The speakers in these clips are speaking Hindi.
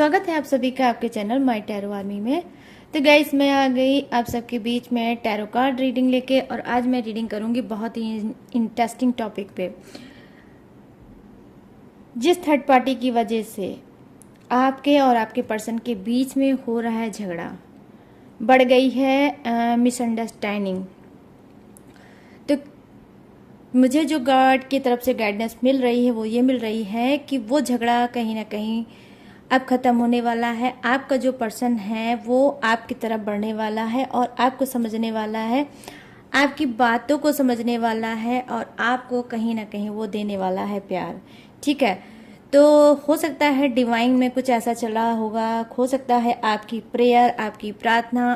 स्वागत है आप सभी का आपके चैनल माय टैरो आर्मी में। तो गाइस मैं आ गई आप सबके बीच में टैरो कार्ड रीडिंग लेके, और आज मैं रीडिंग करूंगी बहुत ही इंटरेस्टिंग टॉपिक पे। जिस थर्ड पार्टी की वजह से आपके और आपके पर्सन के बीच में हो रहा है झगड़ा, बढ़ गई है मिसअंडरस्टैंडिंग, तो मुझे जो गार्ड की तरफ से गाइडेंस मिल रही है वो ये मिल रही है कि वो झगड़ा कहीं ना कहीं अब ख़त्म होने वाला है। आपका जो पर्सन है वो आपकी तरफ बढ़ने वाला है और आपको समझने वाला है, आपकी बातों को समझने वाला है, और आपको कहीं ना कहीं वो देने वाला है प्यार। ठीक है, तो हो सकता है डिवाइन में कुछ ऐसा चला होगा, हो सकता है आपकी प्रेयर, आपकी प्रार्थना,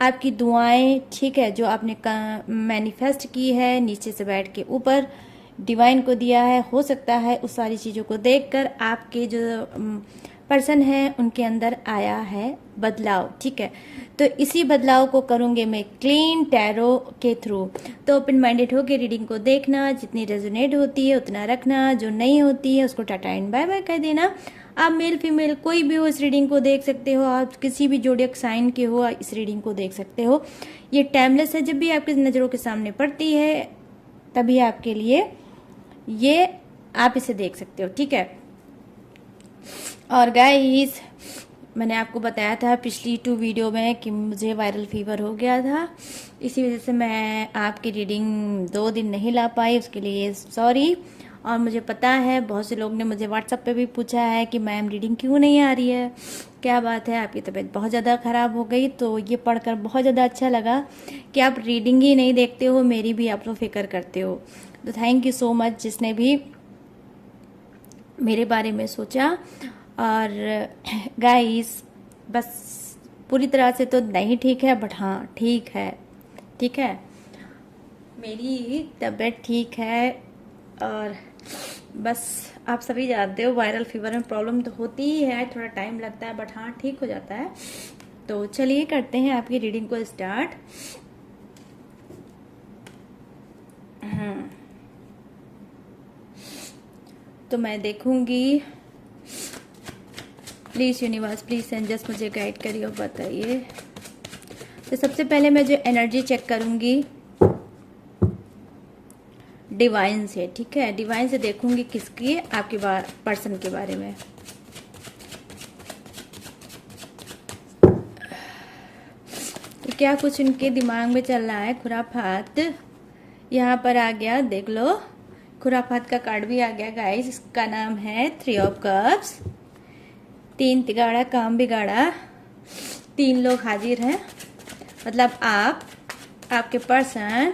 आपकी दुआएं, ठीक है, जो आपने मैनिफेस्ट की है नीचे से बैठ के ऊपर डिवाइन को दिया है, हो सकता है उस सारी चीज़ों को देखकर आपके जो पर्सन है उनके अंदर आया है बदलाव। ठीक है, तो इसी बदलाव को करूँगे मैं क्लीन टैरो के थ्रू। तो ओपन माइंडेड होकर रीडिंग को देखना, जितनी रेजोनेट होती है उतना रखना, जो नहीं होती है उसको टाटा एंड बाय बाय कर देना। आप मेल फीमेल कोई भी हो इस रीडिंग को देख सकते हो, आप किसी भी जोडियक साइन के हो इस रीडिंग को देख सकते हो। ये टाइमलेस है, जब भी आपकी नज़रों के सामने पड़ती है तभी आपके लिए ये आप इसे देख सकते हो। ठीक है, और गाइस मैंने आपको बताया था पिछली 2 वीडियो में कि मुझे वायरल फीवर हो गया था, इसी वजह से मैं आपकी रीडिंग 2 दिन नहीं ला पाई, उसके लिए सॉरी। और मुझे पता है बहुत से लोग ने मुझे व्हाट्सएप पे भी पूछा है कि मैम रीडिंग क्यों नहीं आ रही है, क्या बात है, आपकी तबीयत बहुत ज़्यादा ख़राब हो गई। तो ये पढ़कर बहुत ज़्यादा अच्छा लगा कि आप रीडिंग ही नहीं देखते हो, मेरी भी आप लोग फिक्र करते हो। तो थैंक यू सो मच जिसने भी मेरे बारे में सोचा। और गाइस बस पूरी तरह से तो नहीं ठीक है, बट हाँ ठीक है, ठीक है, मेरी तबीयत ठीक है। और बस आप सभी जानते हो वायरल फीवर में प्रॉब्लम तो होती ही है, थोड़ा टाइम लगता है, बट हाँ ठीक हो जाता है। तो चलिए करते हैं आपकी रीडिंग को स्टार्ट। तो मैं देखूंगी, प्लीज़ यूनिवर्स प्लीज़ एंजल्स मुझे गाइड करिए और बताइए। तो सबसे पहले मैं जो एनर्जी चेक करूंगी डिवाइन से। ठीक है, डिवाइन से देखूंगी किसकी, आपके पर्सन के बारे में। तो क्या कुछ उनके दिमाग में चल रहा है खुराफात, यहाँ पर आ गया, देख लो खुराफात का कार्ड भी आ गया गाइस। इसका नाम है 3 ऑफ कप्स। 3 तिगाड़ा काम बिगाड़ा, 3 लोग हाजिर हैं, मतलब आप, आपके पर्सन,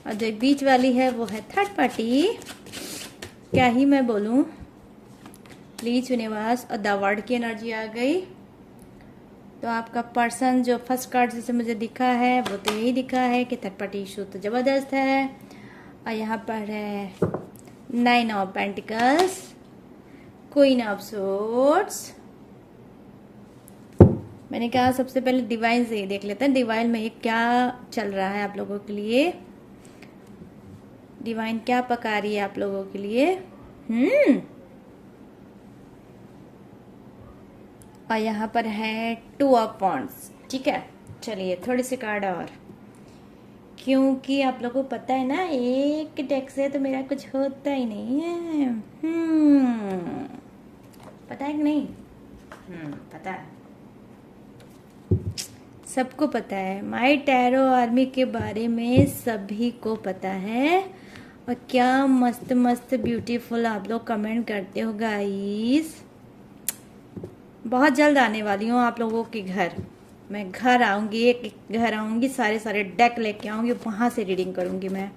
और जो एक बीच वाली है वो है थर्ड पार्टी। क्या ही मैं बोलूं, प्लीज यूनिवर्स, और द वर्ड की एनर्जी आ गई। तो आपका पर्सन जो फर्स्ट कार्ड जैसे मुझे दिखा है वो तो यही दिखा है कि थर्ड पार्टी इशू तो ज़बरदस्त है। और यहाँ पर है 9 of pentacles, queen of swords. मैंने कहा सबसे पहले डिवाइन से ही देख लेते हैं, डिवाइन में ये क्या चल रहा है आप लोगों के लिए, डिवाइन क्या पका रही है आप लोगों के लिए। और यहाँ पर है 2 ऑफ वॉन्ड्स। ठीक है, चलिए थोड़ी सी कार्ड और, क्योंकि आप लोगों को पता है ना एक डेक से तो मेरा कुछ होता ही नहीं है। पता है कि नहीं? पता है, सबको पता है, माय टैरो आर्मी के बारे में सभी को पता है। और क्या मस्त मस्त ब्यूटीफुल आप लोग कमेंट करते हो गाइस। बहुत जल्द आने वाली हूँ आप लोगों के घर, मैं घर आऊँगी, एक घर आऊँगी, सारे डेक लेके आऊँगी, वहाँ से रीडिंग करूँगी मैं।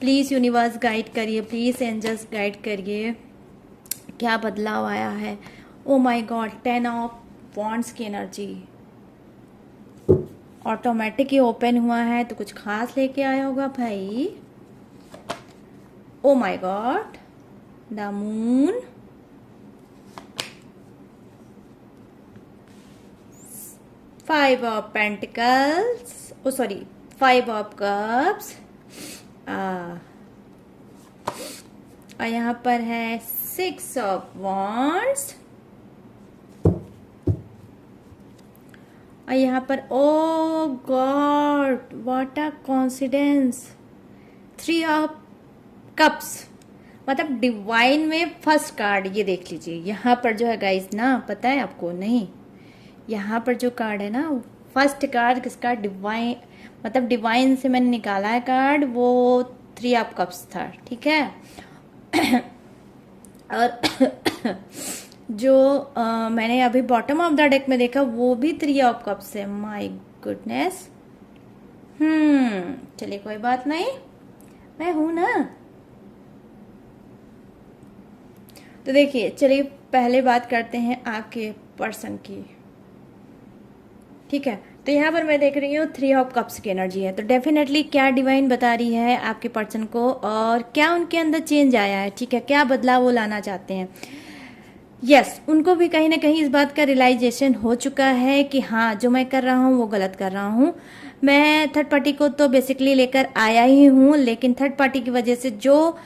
प्लीज़ यूनिवर्स गाइड करिए, प्लीज़ एंजल्स गाइड करिए, क्या बदलाव आया है। Oh my god, 10 of wands की एनर्जी ऑटोमेटिक ही ओपन हुआ है, तो कुछ खास लेके आया होगा भाई। Oh my god, the moon, five of pentacles, oh sorry 5 of cups, और यहाँ पर है 6 ऑफ वॉन्ड्स, और यहाँ पर O god what a coincidence, 3 of cups, मतलब डिवाइन में फर्स्ट कार्ड। ये देख लीजिए यहाँ पर जो है गाइस ना, पता है आपको नहीं, यहाँ पर जो कार्ड है ना, फर्स्ट कार्ड किसका, डिवाइन, मतलब डिवाइन से मैंने निकाला है कार्ड, वो 3 ऑफ कप्स था, ठीक है। और जो मैंने अभी बॉटम ऑफ द डेक में देखा वो भी 3 ऑफ कप्स है। My goodness. चलिए कोई बात नहीं, मैं हूं ना। तो देखिए, चलिए पहले बात करते हैं आपके पर्सन की, ठीक है। तो यहाँ पर मैं देख रही हूँ 3 ऑफ कप्स की एनर्जी है। तो डेफिनेटली क्या डिवाइन बता रही है आपके पर्सन को, और क्या उनके अंदर चेंज आया है, ठीक है, क्या बदलाव वो लाना चाहते हैं। यस, उनको भी कहीं ना कहीं इस बात का रियलाइजेशन हो चुका है कि हाँ, जो मैं कर रहा हूँ वो गलत कर रहा हूँ। मैं थर्ड पार्टी को तो बेसिकली लेकर आया ही हूँ, लेकिन थर्ड पार्टी की वजह से जो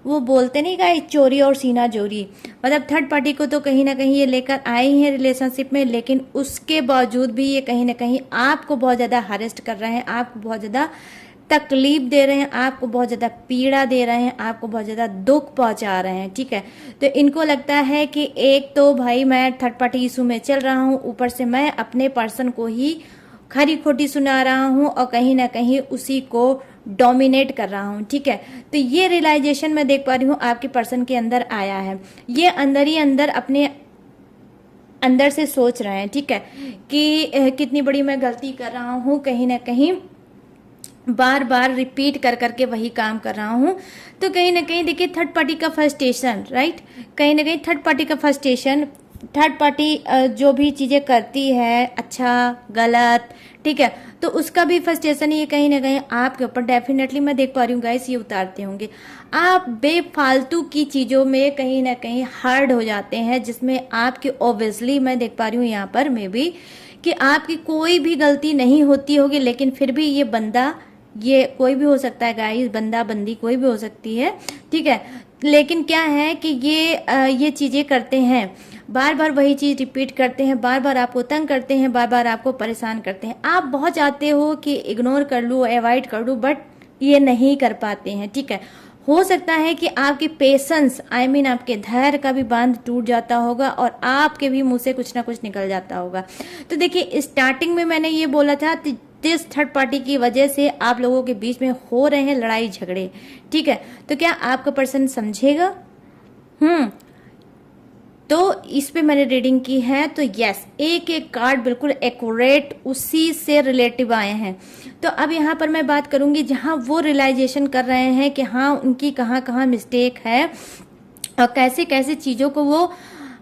वो बोलते नहीं गाइस, चोरी और सीना चोरी, मतलब थर्ड पार्टी को तो कहीं ना कहीं ये लेकर आए हैं रिलेशनशिप में, लेकिन उसके बावजूद भी ये कहीं ना कहीं आपको बहुत ज़्यादा हरेस्ट कर रहे हैं, आपको बहुत ज़्यादा तकलीफ दे रहे हैं, आपको बहुत ज़्यादा पीड़ा दे रहे हैं, आपको बहुत ज़्यादा दुख पहुंचा रहे हैं, ठीक है। तो इनको लगता है कि एक तो भाई मैं थर्ड पार्टी इशू में चल रहा हूँ, ऊपर से मैं अपने पर्सन को ही खरी खोटी सुना रहा हूँ और कहीं ना कहीं उसी को डोमिनेट कर रहा हूँ, ठीक है। तो ये रियलाइजेशन मैं देख पा रही हूँ आपके पर्सन के अंदर आया है। ये अंदर ही अंदर अपने अंदर से सोच रहे हैं, ठीक है, कि कितनी बड़ी मैं गलती कर रहा हूँ, कहीं ना कहीं बार बार रिपीट कर करके वही काम कर रहा हूँ। तो कहीं ना कहीं देखिए थर्ड पार्टी का फ्रस्ट्रेशन, राइट, कहीं ना कहीं थर्ड पार्टी का फ्रस्ट्रेशन, थर्ड पार्टी जो भी चीज़ें करती है, अच्छा गलत, ठीक है, तो उसका भी फ्रस्ट्रेशन ये कहीं ना कहीं आपके ऊपर डेफिनेटली मैं देख पा रही हूँ गाइस, ये उतारते होंगे। आप बेफालतू की चीज़ों में कहीं ना कहीं हार्ड हो जाते हैं, जिसमें आपकी ऑब्वियसली मैं देख पा रही हूँ यहाँ पर मे बी कि आपकी कोई भी गलती नहीं होती होगी, लेकिन फिर भी ये बंदा, ये कोई भी हो सकता है गाइस, बंदा बंदी कोई भी हो सकती है, ठीक है, लेकिन क्या है कि ये चीज़ें करते हैं, बार बार वही चीज़ रिपीट करते हैं, बार बार आपको तंग करते हैं, बार बार आपको परेशान करते हैं। आप बहुत चाहते हो कि इग्नोर कर लूँ, अवॉइड कर लूँ, बट ये नहीं कर पाते हैं, ठीक है। हो सकता है कि आपकी पेशेंस, आई मीन आपके धैर्य का भी बांध टूट जाता होगा और आपके भी मुंह से कुछ ना कुछ निकल जाता होगा। तो देखिए, स्टार्टिंग में मैंने ये बोला था, जिस थर्ड पार्टी की वजह से आप लोगों के बीच में हो रहे हैं लड़ाई झगड़े, ठीक है, तो क्या आपका पर्सन समझेगा? तो इस पे मैंने रीडिंग की है। तो यस, एक एक कार्ड बिल्कुल एक्यूरेट उसी से रिलेटिव आए हैं। तो अब यहाँ पर मैं बात करूंगी जहाँ वो रियलाइजेशन कर रहे हैं कि हाँ, उनकी कहाँ कहाँ मिस्टेक है और कैसे कैसे चीज़ों को वो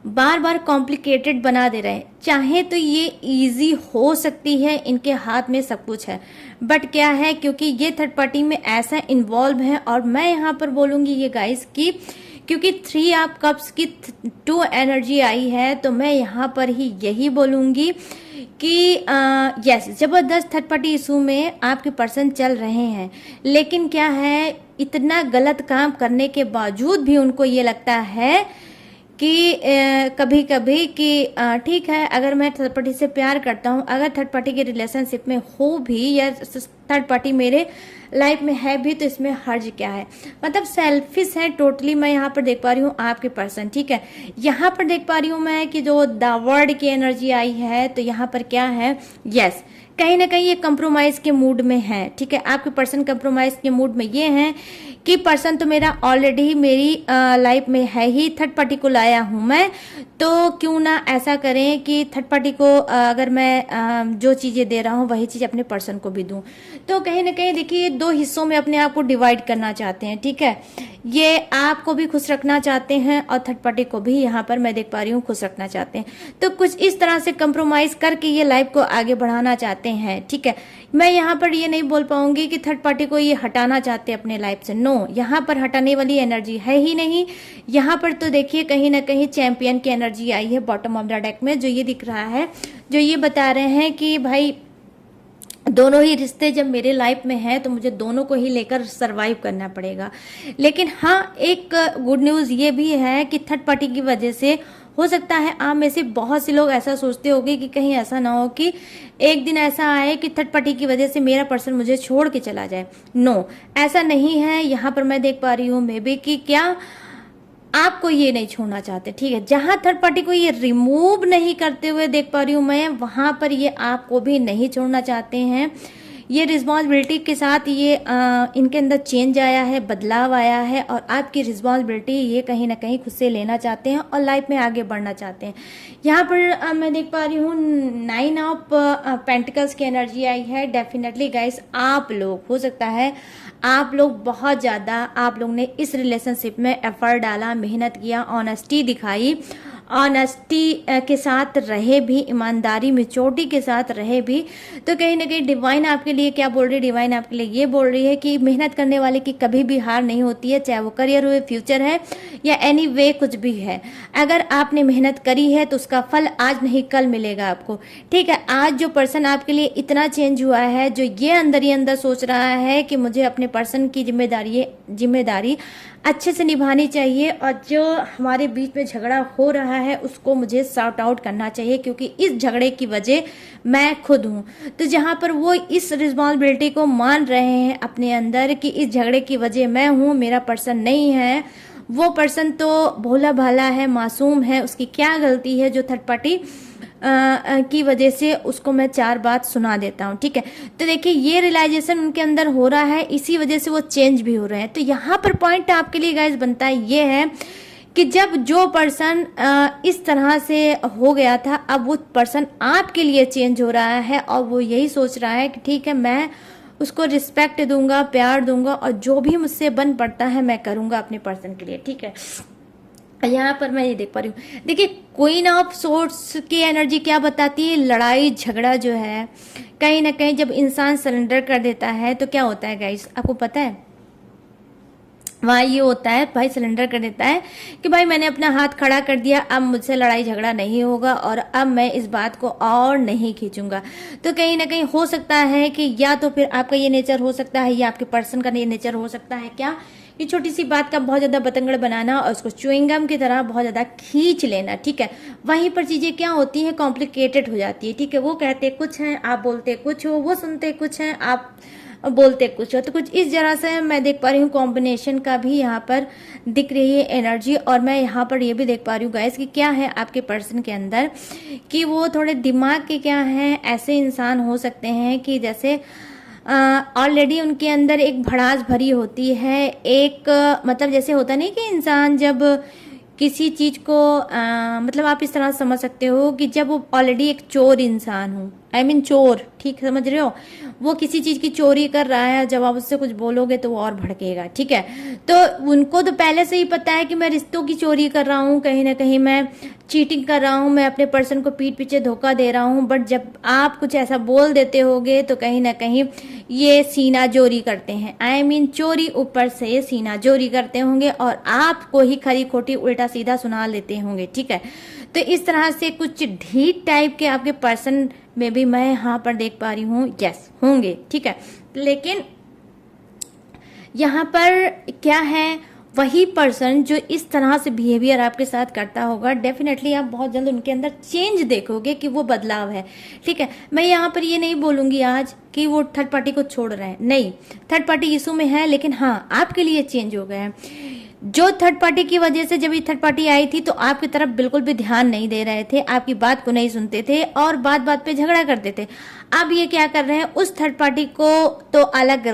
बार बार कॉम्प्लिकेटेड बना दे रहे हैं। चाहे तो ये इजी हो सकती है, इनके हाथ में सब कुछ है, बट क्या है, क्योंकि ये थर्ड पार्टी में ऐसा इन्वॉल्व है, और मैं यहाँ पर बोलूँगी ये गाइस की, क्योंकि 3 ऑफ कप्स की 2 एनर्जी आई है, तो मैं यहाँ पर ही यही बोलूँगी कि यस, जबरदस्त थर्ड पार्टी इशू में आपके पर्सन चल रहे हैं, लेकिन क्या है, इतना गलत काम करने के बावजूद भी उनको ये लगता है कि कभी कभी कि ठीक है, अगर मैं थर्ड पार्टी से प्यार करता हूँ, अगर थर्ड पार्टी के रिलेशनशिप में हो भी या थर्ड पार्टी मेरे लाइफ में है भी, तो इसमें हर्ज क्या है, मतलब सेल्फिश है टोटली। मैं यहाँ पर देख पा रही हूँ आपके पर्सन, ठीक है, यहाँ पर देख पा रही हूँ मैं कि जो द वर्ड की एनर्जी आई है, तो यहाँ पर क्या है, यस, कहीं ना कहीं ये कंप्रोमाइज के मूड में है, ठीक है, आपके पर्सन कंप्रोमाइज के मूड में ये है कि पर्सन तो मेरा ऑलरेडी मेरी लाइफ में है ही, थर्ड पार्टी को लाया हूं मैं, तो क्यों ना ऐसा करें कि थर्ड पार्टी को अगर मैं जो चीज़ें दे रहा हूं वही चीज़ अपने पर्सन को भी दूं। तो कहीं ना कहीं देखिए 2 हिस्सों में अपने आप को डिवाइड करना चाहते हैं, ठीक है, ये आपको भी खुश रखना चाहते हैं और थर्ड पार्टी को भी यहाँ पर मैं देख पा रही हूँ खुश रखना चाहते हैं। तो कुछ इस तरह से कंप्रोमाइज करके ये लाइफ को आगे बढ़ाना चाहते हैं, ठीक है। मैं यहाँ पर ये नहीं बोल पाऊंगी कि थर्ड पार्टी को ये हटाना चाहते हैं अपने लाइफ से, नो, यहाँ पर हटाने वाली एनर्जी है ही नहीं। यहाँ पर तो देखिए कहीं ना कहीं चैंपियन की एनर्जी आई है बॉटम ऑफ द डेक में, जो ये दिख रहा है, जो ये बता रहे हैं कि भाई दोनों ही रिश्ते जब मेरे लाइफ में हैं तो मुझे दोनों को ही लेकर सरवाइव करना पड़ेगा। लेकिन हाँ, एक गुड न्यूज़ ये भी है कि थर्ड पार्टी की वजह से हो सकता है आप में से बहुत से लोग ऐसा सोचते होंगे कि कहीं ऐसा ना हो कि एक दिन ऐसा आए कि थर्ड पार्टी की वजह से मेरा पर्सन मुझे छोड़ के चला जाए। नो, ऐसा नहीं है। यहाँ पर मैं देख पा रही हूँ मे बी कि क्या आपको ये नहीं छोड़ना चाहते, ठीक है। जहां थर्ड पार्टी को ये रिमूव नहीं करते हुए देख पा रही हूं मैं, वहां पर ये आपको भी नहीं छोड़ना चाहते हैं। ये रिस्पॉन्सिबिलिटी के साथ ये इनके अंदर चेंज आया है, बदलाव आया है, और आपकी रिस्पॉन्सिबिलिटी ये कहीं ना कहीं खुद से लेना चाहते हैं और लाइफ में आगे बढ़ना चाहते हैं। यहाँ पर मैं देख पा रही हूँ 9 ऑफ पेंटिकल्स की एनर्जी आई है। डेफिनेटली गाइस, आप लोग हो सकता है आप लोग बहुत ज़्यादा आप लोग ने इस रिलेशनशिप में एफर्ट डाला, मेहनत किया, ऑनेस्टी दिखाई, ऑनेस्टी के साथ रहे भी, ईमानदारी मेच्योरिटी के साथ रहे भी। तो कहीं ना कहीं डिवाइन आपके लिए क्या बोल रही है? डिवाइन आपके लिए ये बोल रही है कि मेहनत करने वाले की कभी भी हार नहीं होती है, चाहे वो करियर हो, फ्यूचर है या एनी वे कुछ भी है। अगर आपने मेहनत करी है तो उसका फल आज नहीं कल मिलेगा आपको, ठीक है। आज जो पर्सन आपके लिए इतना चेंज हुआ है, जो ये अंदर ही अंदर सोच रहा है कि मुझे अपने पर्सन की जिम्मेदारी अच्छे से निभानी चाहिए, और जो हमारे बीच में झगड़ा हो रहा है उसको मुझे सॉर्ट आउट करना चाहिए, क्योंकि इस झगड़े की वजह मैं खुद हूँ। तो जहाँ पर वो इस रिस्पॉन्सिबिलिटी को मान रहे हैं अपने अंदर कि इस झगड़े की वजह मैं हूँ, मेरा पर्सन नहीं है, वो पर्सन तो भोला भाला है, मासूम है, उसकी क्या गलती है जो थर्ड पार्टी की वजह से उसको मैं 4 बात सुना देता हूँ, ठीक है। तो देखिए, ये रियलाइजेशन उनके अंदर हो रहा है, इसी वजह से वो चेंज भी हो रहे हैं। तो यहाँ पर पॉइंट आपके लिए गाइस बनता है ये है कि जब जो पर्सन इस तरह से हो गया था, अब वो पर्सन आपके लिए चेंज हो रहा है, और वो यही सोच रहा है कि ठीक है, मैं उसको रिस्पेक्ट दूंगा, प्यार दूंगा, और जो भी मुझसे बन पड़ता है मैं करूंगा अपने पर्सन के लिए, ठीक है। यहाँ पर मैं ये देख पा रही हूँ, देखिए क्वीन ऑफ सोर्ड्स की एनर्जी क्या बताती है? लड़ाई झगड़ा जो है, कहीं ना कहीं जब इंसान सरेंडर कर देता है तो क्या होता है गाइस, आपको पता है? वहाँ ये होता है, भाई सरेंडर कर देता है कि भाई मैंने अपना हाथ खड़ा कर दिया, अब मुझसे लड़ाई झगड़ा नहीं होगा और अब मैं इस बात को और नहीं खींचूंगा। तो कहीं ना कहीं हो सकता है कि या तो फिर आपका ये नेचर हो सकता है, या आपके पर्सन का ये नेचर हो सकता है क्या, ये छोटी सी बात का बहुत ज़्यादा बतंगड़ बनाना और उसको च्युइंगम की तरह बहुत ज़्यादा खींच लेना, ठीक है। वहीं पर चीज़ें क्या होती हैं, कॉम्प्लिकेटेड हो जाती है, ठीक है। वो कहते कुछ हैं, आप बोलते कुछ हो, वो सुनते कुछ हैं, आप बोलते कुछ हो। तो कुछ इस तरह से मैं देख पा रही हूँ, कॉम्बिनेशन का भी यहाँ पर दिख रही है एनर्जी। और मैं यहाँ पर ये भी देख पा रही हूँ गाइस कि क्या है आपके पर्सन के अंदर, कि वो थोड़े दिमाग के क्या हैं, ऐसे इंसान हो सकते हैं कि जैसे ऑलरेडी उनके अंदर एक भड़ास भरी होती है, एक मतलब जैसे होता नहीं कि इंसान जब किसी चीज़ को मतलब आप इस तरह समझ सकते हो कि जब वो ऑलरेडी एक चोर इंसान हो, आई मीन चोर, ठीक समझ रहे हो, वो किसी चीज़ की चोरी कर रहा है, जब आप उससे कुछ बोलोगे तो वो और भड़केगा, ठीक है। तो उनको तो पहले से ही पता है कि मैं रिश्तों की चोरी कर रहा हूँ, कहीं ना कहीं मैं चीटिंग कर रहा हूँ, मैं अपने पर्सन को पीठ पीछे धोखा दे रहा हूँ। बट जब आप कुछ ऐसा बोल देते होगे तो कहीं ना कहीं ये सीना जोरी करते हैं, आई मीन चोरी ऊपर से सीना जोरी करते होंगे और आपको ही खरी खोटी उल्टा सीधा सुना लेते होंगे, ठीक है। तो इस तरह से कुछ ढीठ टाइप के आपके पर्सन में भी मैं यहाँ पर देख पा रही हूँ, यस होंगे, ठीक है। लेकिन यहाँ पर क्या है, वही पर्सन जो इस तरह से बिहेवियर आपके साथ करता होगा, डेफिनेटली आप बहुत जल्द उनके अंदर चेंज देखोगे कि वो बदलाव है, ठीक है। मैं यहाँ पर ये नहीं बोलूंगी आज कि वो थर्ड पार्टी को छोड़ रहे हैं, नहीं, थर्ड पार्टी यीशु में है, लेकिन हाँ आपके लिए चेंज हो गए हैं। जो थर्ड पार्टी की वजह से जब ये थर्ड पार्टी आई थी तो आपकी तरफ बिल्कुल भी ध्यान नहीं दे रहे थे, आपकी बात को नहीं सुनते थे और बात बात पे झगड़ा करते थे। अब ये क्या कर रहे हैं, उस थर्ड पार्टी को तो अलग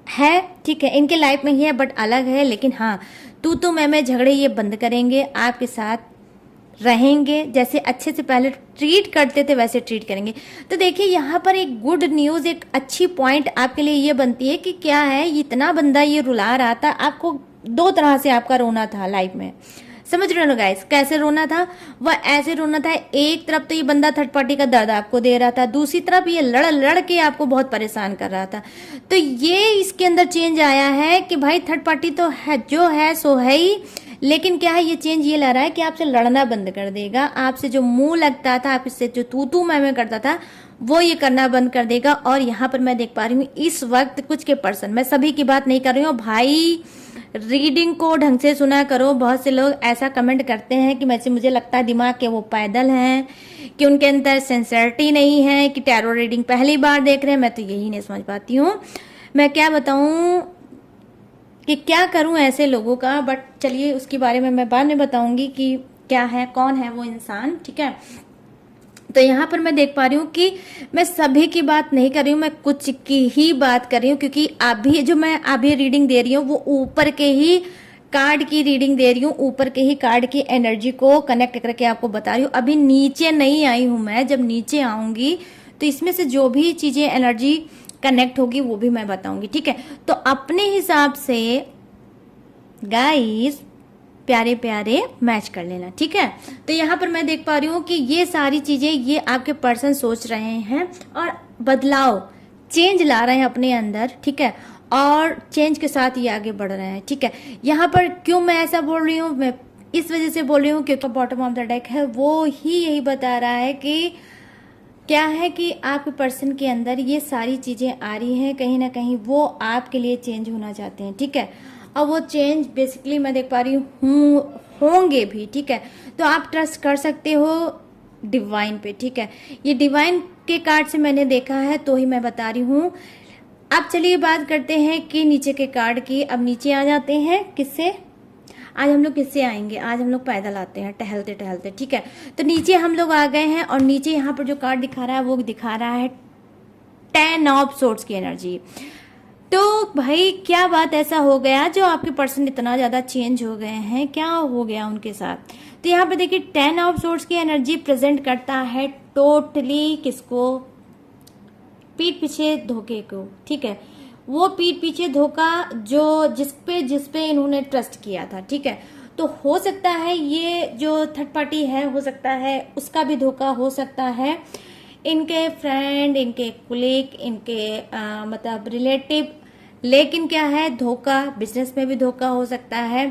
है, ठीक है, इनके लाइफ में ही है बट अलग है, लेकिन हाँ तू मैं झगड़े ये बंद करेंगे, आपके साथ रहेंगे, जैसे अच्छे से पहले ट्रीट करते थे वैसे ट्रीट करेंगे। तो देखिए यहाँ पर एक गुड न्यूज़, एक अच्छी पॉइंट आपके लिए ये बनती है कि क्या है, इतना बंदा ये रुला रहा था आपको, 2 तरह से आपका रोना था लाइफ में, समझ रहे हो गाइस, कैसे रोना था, वह ऐसे रोना था, एक तरफ तो ये बंदा थर्ड पार्टी का दर्द आपको दे रहा था, दूसरी तरफ ये लड़ लड़ के आपको बहुत परेशान कर रहा था। तो ये इसके अंदर चेंज आया है कि भाई थर्ड पार्टी तो है, जो है सो है ही, लेकिन क्या है, ये चेंज ये ला रहा है कि आपसे लड़ना बंद कर देगा, आपसे जो मुंह लगता था, आपसे जो तू मैं करता था वो ये करना बंद कर देगा। और यहाँ पर मैं देख पा रही हूँ इस वक्त कुछ के पर्सन, मैं सभी की बात नहीं कर रही हूँ भाई, रीडिंग को ढंग से सुना करो। बहुत से लोग ऐसा कमेंट करते हैं कि मुझे लगता है दिमाग के वो पैदल हैं, कि उनके अंदर सेंसिटिविटी नहीं है, कि टैरो रीडिंग पहली बार देख रहे हैं। मैं तो यही नहीं समझ पाती हूँ, मैं क्या बताऊँ कि क्या करूं ऐसे लोगों का। बट चलिए उसके बारे में मैं बाद में बताऊंगी कि क्या है, कौन है वो इंसान, ठीक है। तो यहाँ पर मैं देख पा रही हूँ कि मैं सभी की बात नहीं कर रही हूँ, मैं कुछ की ही बात कर रही हूँ, क्योंकि अभी जो मैं अभी रीडिंग दे रही हूँ वो ऊपर के ही कार्ड की रीडिंग दे रही हूँ, ऊपर के ही कार्ड की एनर्जी को कनेक्ट करके आपको बता रही हूँ। अभी नीचे नहीं आई हूँ मैं, जब नीचे आऊंगी तो इसमें से जो भी चीजें एनर्जी कनेक्ट होगी वो भी मैं बताऊंगी, ठीक है। तो अपने हिसाब से गाइस प्यारे प्यारे मैच कर लेना, ठीक है। तो यहाँ पर मैं देख पा रही हूँ कि ये सारी चीजें ये आपके पर्सन सोच रहे हैं और बदलाव, चेंज ला रहे हैं अपने अंदर, ठीक है। और चेंज के साथ ये आगे बढ़ रहे हैं, ठीक है। यहाँ पर क्यों मैं ऐसा बोल रही हूँ, मैं इस वजह से बोल रही हूँ क्योंकि बॉटम ऑफ द डेक है वो ही यही बता रहा है कि क्या है कि आपके पर्सन के अंदर ये सारी चीजें आ रही हैं, कहीं ना कहीं वो आपके लिए चेंज होना चाहते हैं, ठीक है। और वो चेंज बेसिकली मैं देख पा रही हूँ होंगे भी, ठीक है। तो आप ट्रस्ट कर सकते हो डिवाइन पे, ठीक है। ये डिवाइन के कार्ड से मैंने देखा है तो ही मैं बता रही हूँ। अब चलिए बात करते हैं कि नीचे के कार्ड की। अब नीचे आ जाते हैं किससे, आज हम लोग किससे आएंगे, आज हम लोग पैदल आते हैं टहलते टहलते, ठीक है। तो नीचे हम लोग आ गए हैं और नीचे यहाँ पर जो कार्ड दिखा रहा है वो दिखा रहा है 10 ऑफ सोर्ड्स की एनर्जी। तो भाई क्या बात ऐसा हो गया जो आपके पर्सन इतना ज्यादा चेंज हो गए हैं, क्या हो गया उनके साथ। तो यहाँ पे देखिए 10 ऑफ सोर्ड्स की एनर्जी प्रेजेंट करता है टोटली किसको, पीठ पीछे धोखे को, ठीक है। वो पीठ पीछे धोखा जो जिस पे इन्होंने ट्रस्ट किया था, ठीक है। तो हो सकता है ये जो थर्ड पार्टी है, हो सकता है उसका भी धोखा हो सकता है, इनके फ्रेंड, इनके कुलीग, इनके मतलब रिलेटिव। लेकिन क्या है, धोखा बिजनेस में भी धोखा हो सकता है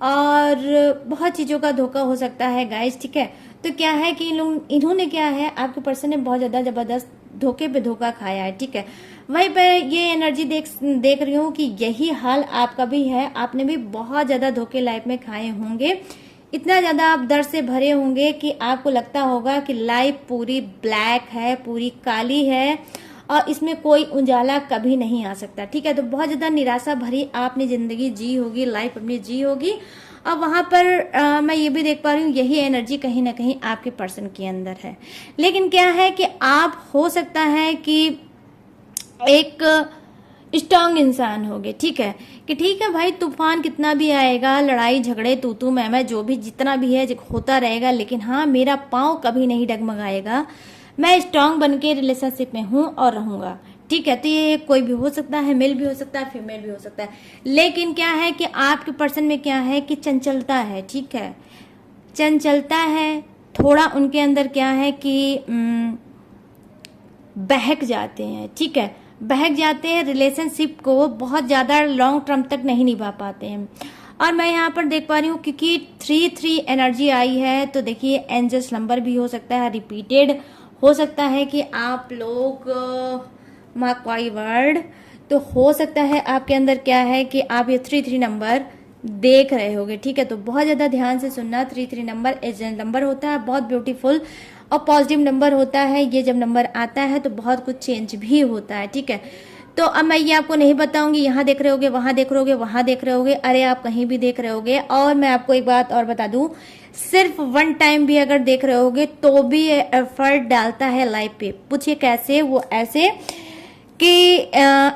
और बहुत चीजों का धोखा हो सकता है गाइस, ठीक है। तो क्या है कि इन्होंने क्या है, आपके पर्सन ने बहुत ज्यादा जबरदस्त धोखे पे धोखा खाया है, ठीक है। वहीं पर ये एनर्जी देख रही हूँ कि यही हाल आपका भी है, आपने भी बहुत ज्यादा धोखे लाइफ में खाए होंगे, इतना ज्यादा आप दर्द से भरे होंगे कि आपको लगता होगा कि लाइफ पूरी ब्लैक है, पूरी काली है और इसमें कोई उजाला कभी नहीं आ सकता, ठीक है। तो बहुत ज्यादा निराशा भरी आपने जिंदगी जी होगी, लाइफ अपनी जी होगी। अब वहां पर मैं ये भी देख पा रही हूँ यही एनर्जी कहीं ना कहीं आपके पर्सन के अंदर है। लेकिन क्या है कि आप हो सकता है कि एक स्ट्रांग इंसान होगे, ठीक है, कि ठीक है भाई तूफान कितना भी आएगा, लड़ाई झगड़े तू मैं जो भी जितना भी है होता रहेगा, लेकिन हाँ मेरा पाँव कभी नहीं डगमगाएगा, मैं स्ट्रांग बन के रिलेशनशिप में हूँ और रहूंगा, ठीक है। तो ये कोई भी हो सकता है, मेल भी हो सकता है, फीमेल भी हो सकता है। लेकिन क्या है कि आपके पर्सन में क्या है कि चंचलता है, ठीक है, चंचलता है थोड़ा उनके अंदर, क्या है कि बहक जाते हैं, ठीक है, बहक जाते हैं, रिलेशनशिप को बहुत ज्यादा लॉन्ग टर्म तक नहीं निभा पाते हैं। और मैं यहाँ पर देख पा रही हूँ क्योंकि 3 एनर्जी आई है, तो देखिए एंजल्स नंबर भी हो सकता है, रिपीटेड हो सकता है कि आप लोग मार्क माय वर्ड, तो हो सकता है आपके अंदर क्या है कि आप ये 3 नंबर देख रहे होगे, ठीक है। तो बहुत ज्यादा ध्यान से सुनना, 3 नंबर एजेंट नंबर होता है, बहुत ब्यूटीफुल और पॉजिटिव नंबर होता है। ये जब नंबर आता है तो बहुत कुछ चेंज भी होता है, ठीक है। तो अब मैं ये आपको नहीं बताऊंगी यहाँ देख रहे होगे, वहां देख रहे होगे, वहां देख रहे होगे, अरे आप कहीं भी देख रहे होगे। और मैं आपको एक बात और बता दूं, सिर्फ 1 टाइम भी अगर देख रहे होगे तो भी एफर्ट डालता है लाइफ पे। पूछिए कैसे, वो ऐसे कि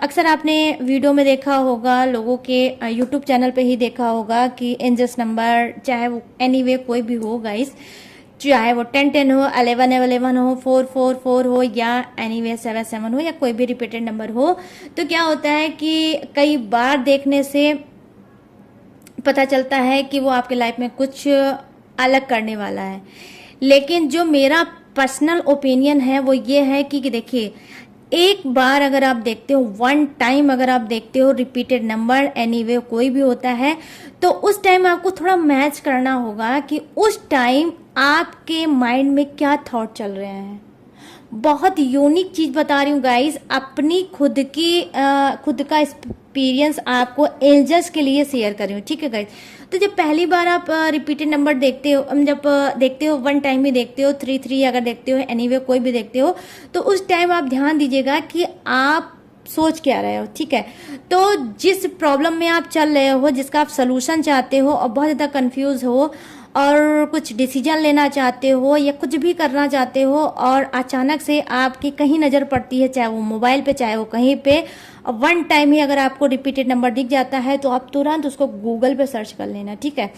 अक्सर आपने वीडियो में देखा होगा, लोगों के यूट्यूब चैनल पे ही देखा होगा कि एंजल्स नंबर चाहे वो एनीवे कोई भी हो गाइस, चाहे वो 10 हो, 11 हो, 4 हो या एनीवे 7 हो या कोई भी रिपीटेड नंबर हो, तो क्या होता है कि कई बार देखने से पता चलता है कि वो आपके लाइफ में कुछ अलग करने वाला है। लेकिन जो मेरा पर्सनल ओपिनियन है वो ये है कि देखिए एक बार अगर आप देखते हो, 1 टाइम अगर आप देखते हो रिपीटेड नंबर एनीवे कोई भी होता है, तो उस टाइम आपको थोड़ा मैच करना होगा कि उस टाइम आपके माइंड में क्या थॉट चल रहे हैं। बहुत यूनिक चीज बता रही हूँ गाइस, अपनी खुद का एक्सपीरियंस आपको एंजल्स के लिए शेयर कर रही हूँ, ठीक है गाइस। तो जब पहली बार आप रिपीटेड नंबर देखते हो, जब देखते हो वन टाइम ही देखते हो, 3 अगर देखते हो, एनीवे कोई भी देखते हो, तो उस टाइम आप ध्यान दीजिएगा कि आप सोच क्या रहे हो, ठीक है। तो जिस प्रॉब्लम में आप चल रहे हो, जिसका आप सोल्यूशन चाहते हो और बहुत ज़्यादा कंफ्यूज हो और कुछ डिसीजन लेना चाहते हो या कुछ भी करना चाहते हो और अचानक से आपकी कहीं नज़र पड़ती है, चाहे वो मोबाइल पे चाहे वो कहीं पे, और वन टाइम ही अगर आपको रिपीटेड नंबर दिख जाता है तो आप तुरंत उसको गूगल पे सर्च कर लेना, ठीक है।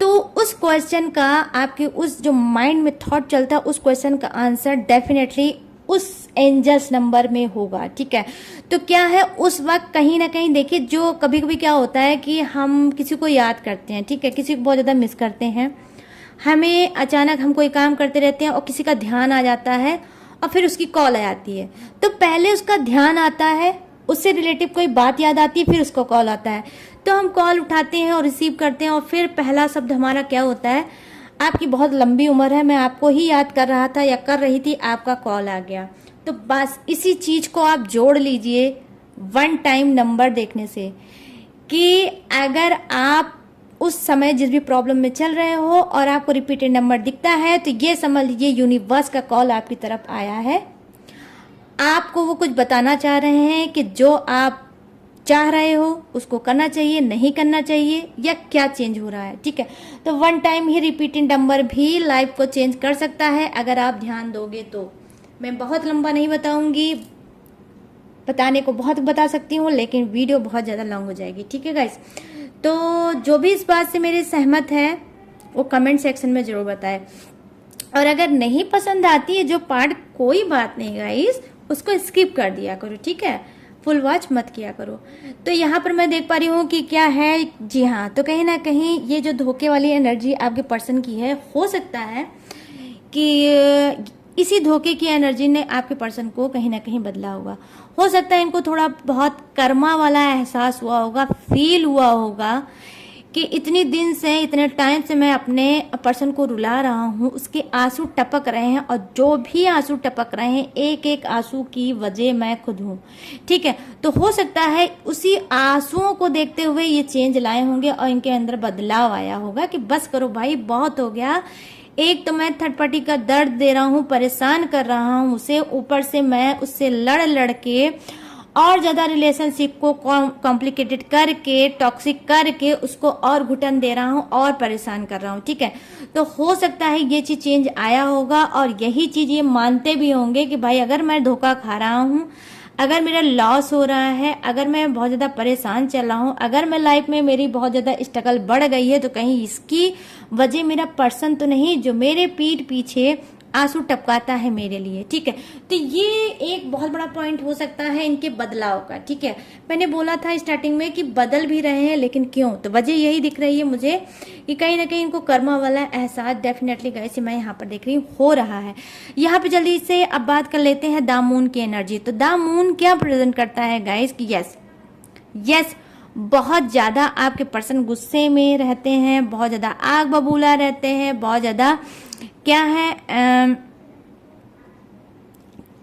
तो उस क्वेश्चन का आपके उस जो माइंड में थॉट चलता है, उस क्वेश्चन का आंसर डेफिनेटली उस एंजल्स नंबर में होगा, ठीक है। तो क्या है, उस वक्त कहीं ना कहीं देखिए, जो कभी कभी क्या होता है कि हम किसी को याद करते हैं, ठीक है, किसी को बहुत ज़्यादा मिस करते हैं, हमें अचानक हम कोई काम करते रहते हैं और किसी का ध्यान आ जाता है और फिर उसकी कॉल आ जाती है। तो पहले उसका ध्यान आता है, उससे रिलेटिव कोई बात याद आती है, फिर उसको कॉल आता है, तो हम कॉल उठाते हैं और रिसीव करते हैं और फिर पहला शब्द हमारा क्या होता है, आपकी बहुत लंबी उम्र है, मैं आपको ही याद कर रहा था या कर रही थी, आपका कॉल आ गया। तो बस इसी चीज को आप जोड़ लीजिए वन टाइम नंबर देखने से, कि अगर आप उस समय जिस भी प्रॉब्लम में चल रहे हो और आपको रिपीटेड नंबर दिखता है, तो ये समझ लीजिए यूनिवर्स का कॉल आपकी तरफ आया है। आपको वो कुछ बताना चाह रहे हैं कि जो आप चाह रहे हो उसको करना चाहिए, नहीं करना चाहिए, या क्या चेंज हो रहा है, ठीक है। तो वन टाइम ही रिपीटेड नंबर भी लाइफ को चेंज कर सकता है अगर आप ध्यान दोगे तो। मैं बहुत लंबा नहीं बताऊंगी, बताने को बहुत बता सकती हूँ लेकिन वीडियो बहुत ज़्यादा लॉन्ग हो जाएगी, ठीक है गाइस। तो जो भी इस बात से मेरे सहमत है वो कमेंट सेक्शन में जरूर बताए, और अगर नहीं पसंद आती है जो पार्ट, कोई बात नहीं गाइस, उसको स्किप कर दिया करो, ठीक है, फुल वॉच मत किया करो। तो यहाँ पर मैं देख पा रही हूँ कि क्या है, जी हाँ, तो कहीं ना कहीं ये जो धोखे वाली एनर्जी आपके पर्सन की है, हो सकता है कि इसी धोखे की एनर्जी ने आपके पर्सन को कहीं ना कहीं बदला होगा। हो सकता है इनको थोड़ा बहुत कर्मा वाला एहसास हुआ होगा, फील हुआ होगा कि इतनी दिन से, इतने टाइम से मैं अपने पर्सन को रुला रहा हूँ, उसके आंसू टपक रहे हैं, और जो भी आंसू टपक रहे हैं, एक एक आंसू की वजह मैं खुद हूँ, ठीक है। तो हो सकता है उसी आंसुओं को देखते हुए ये चेंज लाए होंगे और इनके अंदर बदलाव आया होगा कि बस करो भाई, बहुत हो गया, एक तो मैं थर्ड पार्टी का दर्द दे रहा हूँ, परेशान कर रहा हूँ उसे, ऊपर से मैं उससे लड़ के और ज़्यादा रिलेशनशिप को कॉम्प्लिकेटेड करके, टॉक्सिक करके उसको और घुटन दे रहा हूँ और परेशान कर रहा हूँ, ठीक है। तो हो सकता है ये चीज़ चेंज आया होगा और यही चीज़ ये मानते भी होंगे कि भाई अगर मैं धोखा खा रहा हूँ, अगर मेरा लॉस हो रहा है, अगर मैं बहुत ज़्यादा परेशान चल रहा हूँ, अगर मैं लाइफ में मेरी बहुत ज़्यादा स्ट्रगल बढ़ गई है, तो कहीं इसकी वजह मेरा पर्सन तो नहीं जो मेरे पीठ पीछे आंसू टपकाता है मेरे लिए, ठीक है। तो ये एक बहुत बड़ा पॉइंट हो सकता है इनके बदलाव का, ठीक है। मैंने बोला था स्टार्टिंग में कि बदल भी रहे हैं, लेकिन क्यों, तो वजह यही दिख रही है मुझे कि कहीं ना कहीं इनको कर्मा वाला एहसास डेफिनेटली गाइस मैं यहाँ पर देख रही हूँ हो रहा है। यहाँ पे जल्दी से अब बात कर लेते हैं द मून की एनर्जी। तो द मून क्या प्रेजेंट करता है गाइस कि यस बहुत ज़्यादा आपके पर्सन गुस्से में रहते हैं, बहुत ज़्यादा आग बबूला रहते हैं, बहुत ज़्यादा क्या है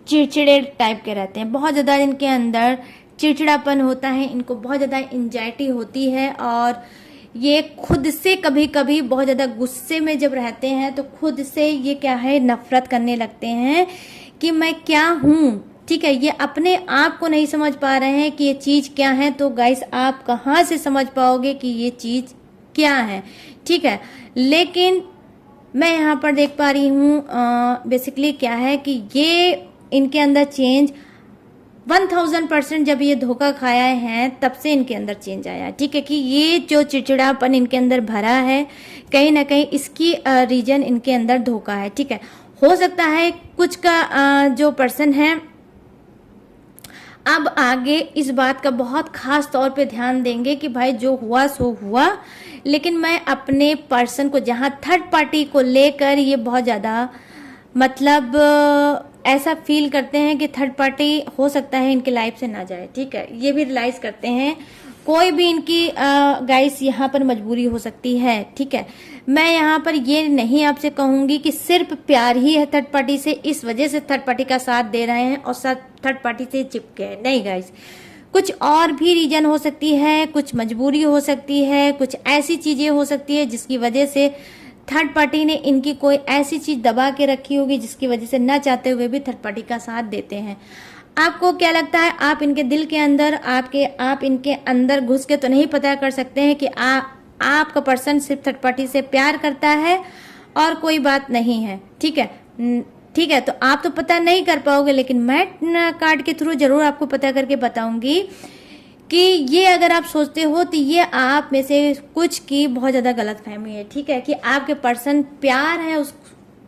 चिड़चिड़े टाइप के रहते हैं, बहुत ज़्यादा इनके अंदर चिड़चिड़ापन होता है, इनको बहुत ज़्यादा एंजाइटी होती है, और ये खुद से कभी कभी बहुत ज़्यादा गुस्से में जब रहते हैं तो खुद से ये क्या है नफरत करने लगते हैं कि मैं क्या हूँ, ठीक है। ये अपने आप को नहीं समझ पा रहे हैं कि ये चीज़ क्या है। तो गाइस आप कहाँ से समझ पाओगे कि ये चीज़ क्या है, ठीक है। लेकिन मैं यहाँ पर देख पा रही हूँ बेसिकली क्या है कि ये इनके अंदर चेंज 1000% जब ये धोखा खाया है तब से इनके अंदर चेंज आया, ठीक है। कि ये जो चिड़चिड़ापन इनके अंदर भरा है, कहीं ना कहीं इसकी रीजन इनके अंदर धोखा है, ठीक है। हो सकता है कुछ का जो पर्सन है अब आगे इस बात का बहुत खास तौर पे ध्यान देंगे कि भाई जो हुआ सो हुआ, लेकिन मैं अपने पर्सन को, जहाँ थर्ड पार्टी को लेकर ये बहुत ज़्यादा मतलब ऐसा फील करते हैं कि थर्ड पार्टी हो सकता है इनकी लाइफ से ना जाए, ठीक है। ये भी रियलाइज करते हैं कोई भी इनकी गाइस यहाँ पर मजबूरी हो सकती है, ठीक है। मैं यहाँ पर ये नहीं आपसे कहूंगी कि सिर्फ प्यार ही है थर्ड पार्टी से, इस वजह से थर्ड पार्टी का साथ दे रहे हैं और साथ थर्ड पार्टी से चिपके हैं, नहीं गाइस। कुछ और भी रीजन हो सकती है, कुछ मजबूरी हो सकती है, कुछ ऐसी चीजें हो सकती है जिसकी वजह से थर्ड पार्टी ने इनकी कोई ऐसी चीज दबा के रखी होगी जिसकी वजह से ना चाहते हुए भी थर्ड पार्टी का साथ देते हैं। आपको क्या लगता है, आप इनके दिल के अंदर आप इनके अंदर घुस के तो नहीं पता कर सकते हैं कि आपका पर्सन सिर्फ थर्ड पार्टी से प्यार करता है और कोई बात नहीं है, ठीक है। ठीक है, तो आप तो पता नहीं कर पाओगे, लेकिन मैं कार्ड के थ्रू जरूर आपको पता करके बताऊंगी कि ये अगर आप सोचते हो तो ये आप में से कुछ की बहुत ज्यादा गलतफहमी है, ठीक है, कि आपके पर्सन प्यार है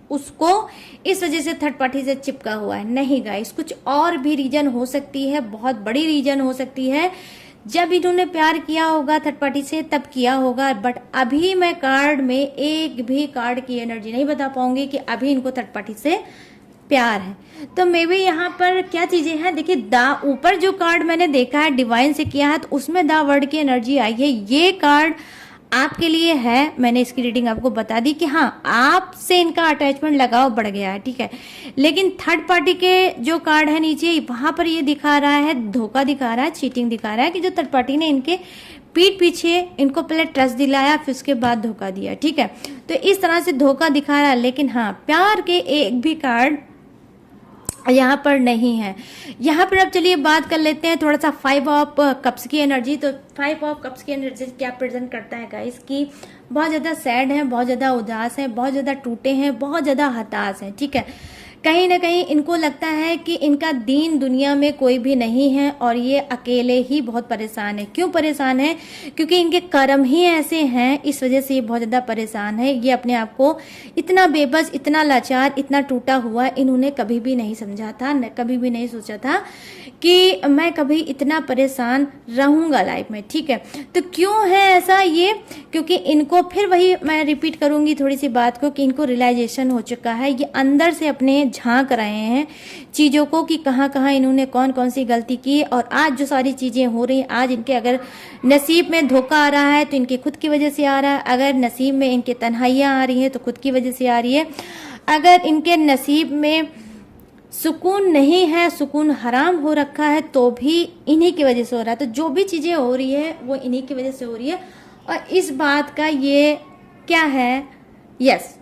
उसको इस वजह से थर्ड पार्टी से चिपका हुआ है। नहीं गाइस, कुछ और भी रीजन हो सकती है, बहुत बड़ी रीजन हो सकती है। जब इन्होंने प्यार किया होगा थर्ड पार्टी से तब किया होगा, बट अभी मैं कार्ड में एक भी कार्ड की एनर्जी नहीं बता पाऊंगी कि अभी इनको थर्ड पार्टी से प्यार है। तो मे भी यहाँ पर क्या चीजें हैं, देखिए दा ऊपर जो कार्ड मैंने देखा है डिवाइन से किया है तो उसमें दा वर्ड की एनर्जी आई है। ये कार्ड आपके लिए है, मैंने इसकी रीडिंग आपको बता दी कि हाँ आपसे इनका अटैचमेंट लगाव बढ़ गया है, ठीक है। लेकिन थर्ड पार्टी के जो कार्ड है नीचे वहां पर ये दिखा रहा है, धोखा दिखा रहा है, चीटिंग दिखा रहा है कि जो थर्ड पार्टी ने इनके पीठ पीछे इनको पहले ट्रस्ट दिलाया फिर उसके बाद धोखा दिया, ठीक है। तो इस तरह से धोखा दिखा रहा है, लेकिन हाँ प्यार के एक भी कार्ड यहाँ पर नहीं है। यहाँ पर अब चलिए बात कर लेते हैं थोड़ा सा 5 ऑफ कप्स की एनर्जी। तो 5 ऑफ कप्स की एनर्जी क्या प्रेजेंट करता है गाइस, कि बहुत ज्यादा सैड है, बहुत ज्यादा उदास है, बहुत ज्यादा टूटे हैं, बहुत ज्यादा हताश है, ठीक है। कहीं ना कहीं इनको लगता है कि इनका दीन दुनिया में कोई भी नहीं है और ये अकेले ही बहुत परेशान है। क्यों परेशान है, क्योंकि इनके कर्म ही ऐसे हैं, इस वजह से ये बहुत ज़्यादा परेशान है। ये अपने आप को इतना बेबस, इतना लाचार, इतना टूटा हुआ इन्होंने कभी भी नहीं समझा था, कभी भी नहीं सोचा था कि मैं कभी इतना परेशान रहूंगा लाइफ में, ठीक है। तो क्यों है ऐसा ये, क्योंकि इनको फिर वही मैं रिपीट करूंगी थोड़ी सी बात को कि इनको रियलाइजेशन हो चुका है। ये अंदर से अपने झांक रहे हैं चीजों को कि कहाँ कहाँ इन्होंने कौन कौन सी गलती की, और आज जो सारी चीजें हो रही, आज इनके अगर नसीब में धोखा आ रहा है तो इनके खुद की वजह से आ रहा है, अगर नसीब में इनके तन्हाइयां आ रही है तो खुद की वजह से आ रही है, अगर इनके नसीब में सुकून नहीं है, सुकून हराम हो रखा है तो भी इन्हीं की वजह से हो रहा है। तो जो भी चीजें हो रही है वो इन्हीं की वजह से हो रही है, और इस बात का ये क्या है, यस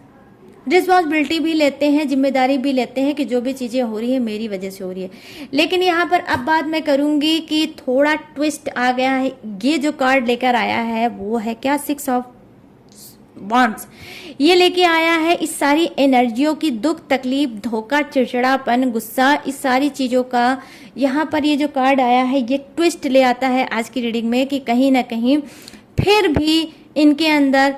रिस्पॉन्सिबिलिटी भी लेते हैं, जिम्मेदारी भी लेते हैं कि जो भी चीजें हो रही है मेरी वजह से हो रही है। लेकिन यहाँ पर अब बात मैं करूंगी कि थोड़ा ट्विस्ट आ गया है। ये जो कार्ड लेकर आया है वो है क्या, 6 ऑफ वॉन्ड्स। ये लेके आया है इस सारी एनर्जियों की, दुख, तकलीफ, धोखा, चिड़चिड़ापन, गुस्सा, इस सारी चीजों का यहाँ पर ये जो कार्ड आया है ये ट्विस्ट ले आता है आज की रीडिंग में कि कहीं ना कहीं फिर भी इनके अंदर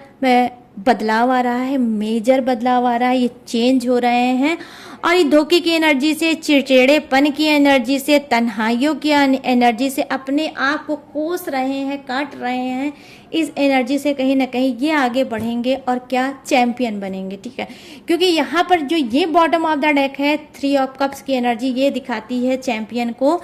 बदलाव आ रहा है, मेजर बदलाव आ रहा है, ये चेंज हो रहे हैं। और ये धोखे की एनर्जी से, चिड़चिड़ेपन की एनर्जी से, तन्हाइयों की एनर्जी से अपने आप को कोस रहे हैं, काट रहे हैं, इस एनर्जी से कहीं ना कहीं ये आगे बढ़ेंगे और क्या चैंपियन बनेंगे, ठीक है। क्योंकि यहाँ पर जो ये बॉटम ऑफ द डेक है 3 ऑफ कप्स की एनर्जी, ये दिखाती है चैंपियन को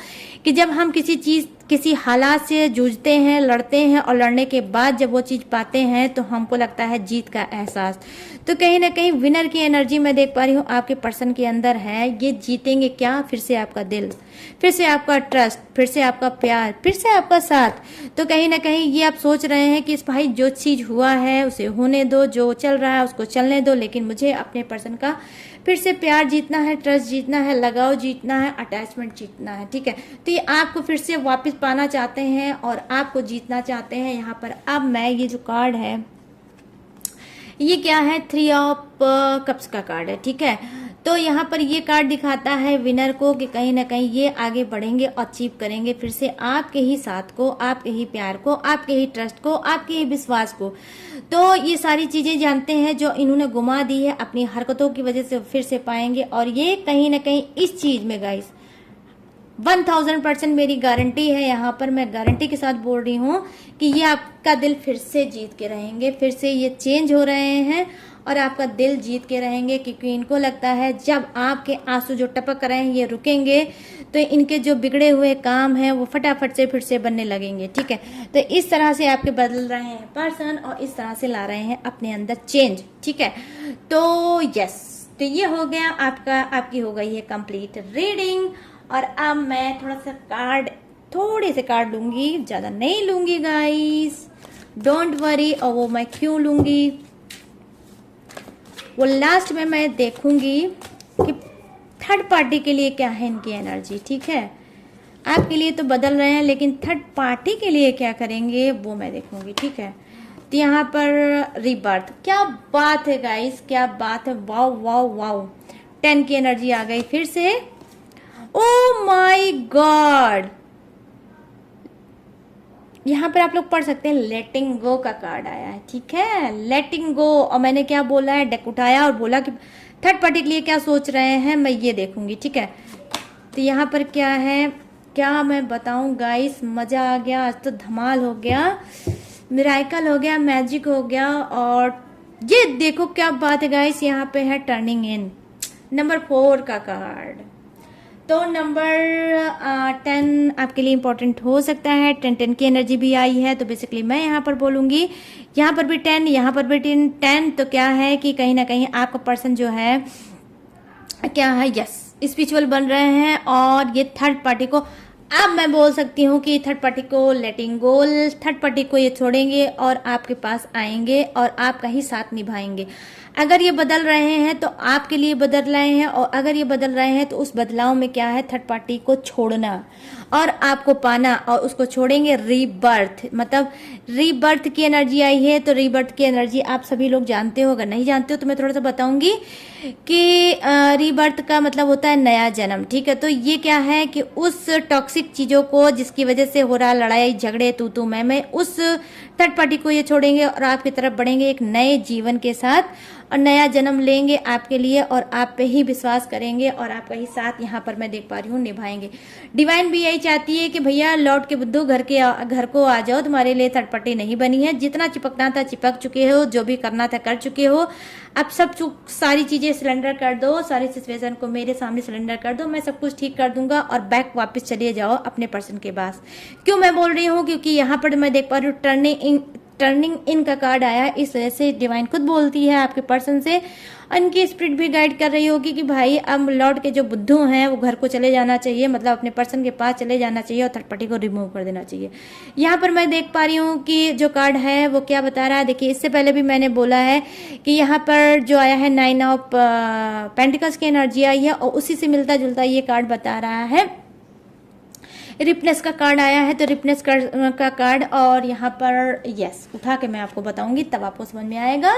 कि जब हम किसी चीज, किसी हालात से जूझते हैं, लड़ते हैं और लड़ने के बाद जब वो चीज पाते हैं तो हमको लगता है जीत का एहसास। तो कहीं ना कहीं विनर की एनर्जी मैं देख पा रही हूँ आपके पर्सन के अंदर है। ये जीतेंगे क्या, फिर से आपका दिल, फिर से आपका ट्रस्ट, फिर से आपका प्यार, फिर से आपका साथ। तो कहीं ना कहीं ये आप सोच रहे हैं कि इस भाई जो चीज हुआ है उसे होने दो, जो चल रहा है उसको चलने दो, लेकिन मुझे अपने पर्सन का फिर से प्यार जीतना है, ट्रस्ट जीतना है, लगाव जीतना है, अटैचमेंट जीतना है, ठीक है। तो ये आपको फिर से वापस पाना चाहते हैं और आपको जीतना चाहते हैं। यहाँ पर अब मैं ये जो कार्ड है ये क्या है, 3 ऑफ कप्स का कार्ड है, ठीक है। तो यहाँ पर ये कार्ड दिखाता है विनर को कि कहीं ना कहीं ये आगे बढ़ेंगे, अचीव करेंगे फिर से आपके ही साथ को, आपके ही प्यार को, आपके ही ट्रस्ट को, आपके ही विश्वास को। तो ये सारी चीजें जानते हैं जो इन्होंने गुमा दी है अपनी हरकतों की वजह से फिर से पाएंगे। और ये कहीं ना कहीं इस चीज में गाइस 1000% मेरी गारंटी है, यहाँ पर मैं गारंटी के साथ बोल रही हूँ कि ये आपका दिल फिर से जीत के रहेंगे, फिर से ये चेंज हो रहे हैं और आपका दिल जीत के रहेंगे, क्योंकि इनको लगता है जब आपके आंसू जो टपक रहे हैं ये रुकेंगे तो इनके जो बिगड़े हुए काम हैं वो फटाफट से फिर से बनने लगेंगे। ठीक है, तो इस तरह से आपके बदल रहे हैं पर्सन और इस तरह से ला रहे हैं अपने अंदर चेंज। ठीक है, तो यस, तो ये हो गया आपकी हो गई है कंप्लीट रीडिंग। और अब मैं थोड़े से कार्ड लूंगी, ज्यादा नहीं लूंगी गाइस, डोंट वरी। और वो मैं क्यों लूंगी वो लास्ट में मैं देखूंगी कि थर्ड पार्टी के लिए क्या है इनकी एनर्जी। ठीक है, आपके लिए तो बदल रहे हैं लेकिन थर्ड पार्टी के लिए क्या करेंगे वो मैं देखूंगी। ठीक है, तो यहाँ पर रीबर्थ, क्या बात है गाइस, क्या बात है, वाओ वाओ वाओ, 10 की एनर्जी आ गई फिर से। ओ माय गॉड, यहाँ पर आप लोग पढ़ सकते हैं लेटिंग गो का कार्ड आया है। ठीक है, लेटिंग गो। और मैंने क्या बोला है, डेक उठाया और बोला कि थर्ड पार्टी के लिए क्या सोच रहे हैं मैं ये देखूंगी। ठीक है, तो यहाँ पर क्या है, क्या मैं बताऊं गाइस, मजा आ गया आज तो, धमाल हो गया, मिराइकल हो गया, मैजिक हो गया। और ये देखो क्या बात है गाइस, यहाँ पे है टर्निंग इन, नंबर 4 का कार्ड। तो नंबर 10 आपके लिए इंपॉर्टेंट हो सकता है। 10 की एनर्जी भी आई है, तो बेसिकली मैं यहाँ पर बोलूंगी, यहाँ पर भी 10, यहाँ पर भी 10। तो क्या है कि कहीं ना कहीं आपका पर्सन जो है क्या है, यस, स्पिरिचुअल बन रहे हैं। और ये थर्ड पार्टी को, अब मैं बोल सकती हूँ कि थर्ड पार्टी को लेटिंग गो, थर्ड पार्टी को ये छोड़ेंगे और आपके पास आएंगे और आपका ही साथ निभाएंगे। अगर ये बदल रहे हैं तो आपके लिए बदल रहे हैं, और अगर ये बदल रहे हैं तो उस बदलाव में क्या है, थर्ड पार्टी को छोड़ना और आपको पाना, और उसको छोड़ेंगे रीबर्थ। मतलब रीबर्थ की एनर्जी आई है, तो रीबर्थ की एनर्जी आप सभी लोग जानते हो, अगर नहीं जानते हो तो मैं थोड़ा सा बताऊंगी कि रीबर्थ का मतलब होता है नया जन्म। ठीक है, तो ये क्या है कि उस टॉक्सिक चीजों को जिसकी वजह से हो रहा लड़ाई झगड़े तू मैं, उस थर्ड पार्टी को ये छोड़ेंगे और आपकी तरफ बढ़ेंगे एक नए जीवन के साथ, और नया जन्म लेंगे आपके लिए, और आप पे ही विश्वास करेंगे और आपका ही साथ यहाँ पर मैं देख पा रही हूँ निभाएंगे। डिवाइन भी यही चाहती है कि भैया लौट के बुद्धू घर को आ जाओ, तुम्हारे लिए थर्ड पार्टी नहीं बनी है, जितना चिपकना था चिपक चुके हो, जो भी करना था कर चुके हो, अब सारी चीजें सिलेंडर कर दो, सारी सिचुएशन को मेरे सामने सिलेंडर कर दो, मैं सब कुछ ठीक कर दूंगा और बैक वापस चले जाओ अपने पर्सन के पास। क्यों मैं बोल रही हूँ, क्योंकि यहाँ पर मैं देख पा रही हूँ टर्निंग इन का कार्ड आया है, इस वजह से डिवाइन खुद बोलती है आपके पर्सन से, उनकी स्पिरिट भी गाइड कर रही होगी कि भाई अब लौट के जो बुद्धू हैं वो घर को चले जाना चाहिए, मतलब अपने पर्सन के पास चले जाना चाहिए और थर्ड पार्टी को रिमूव कर देना चाहिए। यहाँ पर मैं देख पा रही हूँ कि जो कार्ड है वो क्या बता रहा है। देखिए, इससे पहले भी मैंने बोला है कि यहाँ पर जो आया है 9 ऑफ पेंटिकल्स की एनर्जी आई है, और उसी से मिलता जुलता ये कार्ड बता रहा है, रिपनेस का कार्ड आया है, तो रिपनेस का कार्ड। और यहाँ पर यस, उठा के मैं आपको बताऊंगी तब आपको समझ में आएगा,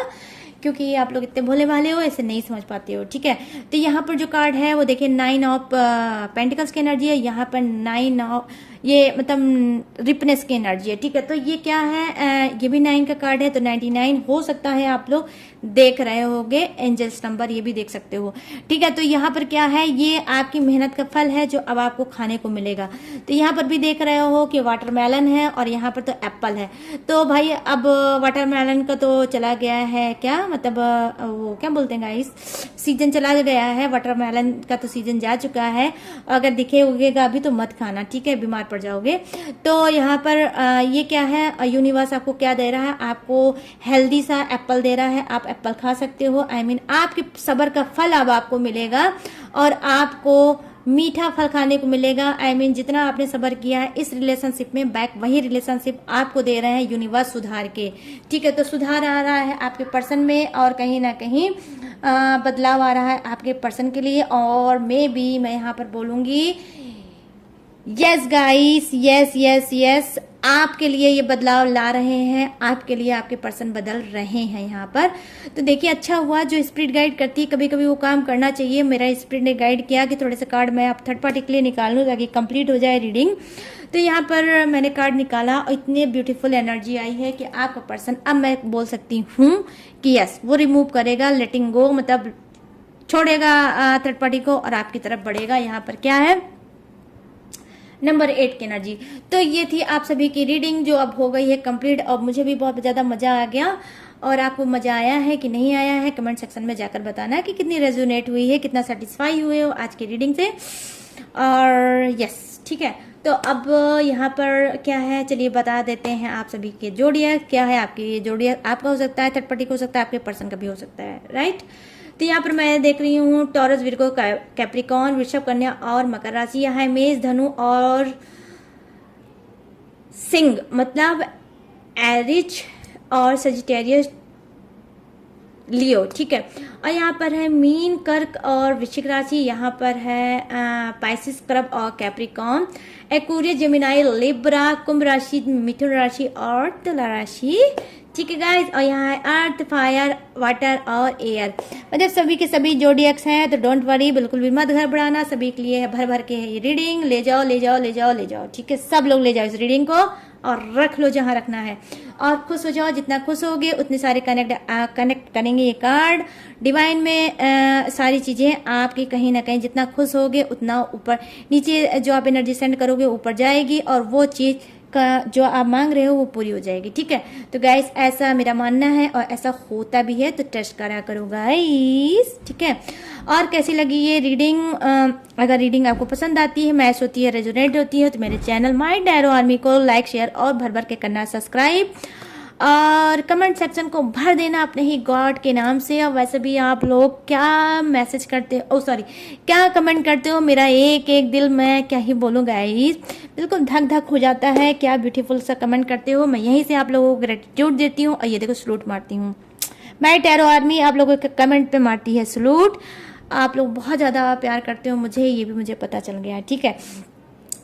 क्योंकि आप लोग इतने भोले भाले हो, ऐसे नहीं समझ पाते हो। ठीक है, तो यहाँ पर जो कार्ड है वो देखिए 9 ऑफ पेंटिकल्स की एनर्जी है, यहाँ पर 9 ऑफ ये मतलब रिपनेस की एनर्जी है। ठीक है, तो ये क्या है, ये भी 9 का कार्ड है, तो 99 हो सकता है आप लोग देख रहे होगे, एंजल्स नंबर ये भी देख सकते हो। ठीक है, तो यहाँ पर क्या है, ये आपकी मेहनत का फल है जो अब आपको खाने को मिलेगा। तो यहाँ पर भी देख रहे हो कि वाटरमेलन है और यहाँ पर तो एप्पल है। तो भाई अब वाटरमेलन का तो चला गया है, क्या मतलब वो क्या बोलते हैं गाइस, सीजन चला गया है, वाटरमेलन का तो सीजन जा चुका है। अगर दिखे उगेगा अभी तो मत खाना, ठीक है, बीमार पड़ जाओगे। तो यहाँ पर ये क्या है, यूनिवर्स आपको क्या दे रहा है, आपको हेल्दी सा एप्पल दे रहा है, आप एप्पल खा सकते हो। आई मीन आपके सब्र का फल अब आपको मिलेगा और आपको मीठा फल खाने को मिलेगा। आई मीन जितना आपने सब्र किया है इस रिलेशनशिप में, बैक वही रिलेशनशिप आपको दे रहे हैं यूनिवर्स सुधार के। ठीक है, तो सुधार आ रहा है आपके पर्सन में और कहीं ना कहीं बदलाव आ रहा है आपके पर्सन के लिए। और मैं यहाँ पर बोलूंगी yes guys, yes yes yes, आपके लिए ये बदलाव ला रहे हैं, आपके लिए आपके पर्सन बदल रहे हैं यहाँ पर। तो देखिए, अच्छा हुआ जो स्पिरिट गाइड करती है, कभी कभी वो काम करना चाहिए। मेरा स्पिरिट ने गाइड किया कि थोड़े से कार्ड मैं आप थर्ड पार्टी के लिए निकाल लूँ ताकि कंप्लीट हो जाए रीडिंग। तो यहाँ पर मैंने कार्ड निकाला और इतनी ब्यूटीफुल एनर्जी आई है कि आपका पर्सन, अब मैं बोल सकती हूँ कि यस, वो रिमूव करेगा, लेटिंग गो, मतलब छोड़ेगा थर्ड पार्टी को और आपकी तरफ बढ़ेगा। यहाँ पर क्या है, नंबर 8 की एनर्जी। तो ये थी आप सभी की रीडिंग जो अब हो गई है कंप्लीट, और मुझे भी बहुत ज़्यादा मज़ा आ गया। और आपको मज़ा आया है कि नहीं आया है, कमेंट सेक्शन में जाकर बताना कि कितनी रेजोनेट हुई है, कितना सेटिस्फाई हुए हो आज की रीडिंग से। और यस, ठीक है। तो अब यहाँ पर क्या है, चलिए बता देते हैं आप सभी के जोड़ियक क्या है। आपकी जोड़ियक आपका हो सकता है, थर्ड पार्टी का हो सकता है, आपके पर्सन का भी हो सकता है, राइट। तो यहाँ पर मैं देख रही हूँ टॉरस, विर्गो, कैप्रिकॉन, वृषभ, कन्या और मकर राशि। यहाँ है मेष, धनु और सिंह, मतलब एरिच और सजिटेरियस, लियो, ठीक है। और यहाँ पर है मीन, कर्क और वृश्चिक राशि। यहाँ पर है पाइसिस, क्रब और कैप्रिकॉन, एक्वेरियस, जेमिनाई, लिब्रा, कुंभ राशि, मिथुन राशि और तुला राशि, ठीक है गाइस। और यहाँ है अर्थ, फायर, वाटर और एयर, मतलब सभी के सभी जोडियक्स हैं। तो डोंट वरी, बिल्कुल भी मत घबराना, सभी के लिए भर भर के है ये रीडिंग। ले जाओ ले जाओ ले जाओ ले जाओ, ठीक है। सब लोग ले जाओ इस रीडिंग को और रख लो जहां रखना है, और खुश हो जाओ। जितना खुश होगे उतने सारे कनेक्ट करेंगे ये कार्ड डिवाइन में। सारी चीजें आपकी कहीं ना कहीं जितना खुश होगे उतना ऊपर नीचे जो आप एनर्जी सेंड करोगे ऊपर जाएगी, और वो चीज का जो आप मांग रहे हो वो पूरी हो जाएगी, ठीक है। तो गाइस ऐसा मेरा मानना है और ऐसा होता भी है, तो टेस्ट करा करो गाइस, ठीक है। और कैसी लगी ये रीडिंग? अगर रीडिंग आपको पसंद आती है, मैच होती है, रेजोनेट होती है, तो मेरे चैनल माय टैरो आर्मी को लाइक, शेयर और भर भर के करना सब्सक्राइब, और कमेंट सेक्शन को भर देना अपने ही गॉड के नाम से। और वैसे भी आप लोग क्या मैसेज करते हो, ओ सॉरी, क्या कमेंट करते हो, मेरा एक एक दिल मैं क्या ही बोलूँ गाइस, बिल्कुल धक धक हो जाता है। क्या ब्यूटीफुल सा कमेंट करते हो, मैं यहीं से आप लोगों को ग्रेटिट्यूड देती हूँ। और ये देखो सलूट मारती हूँ, मैं टैरो आर्मी आप लोगों के कमेंट पे मारती है सलूट। आप लोग बहुत ज़्यादा प्यार करते हो मुझे, ये भी मुझे पता चल गया, ठीक है।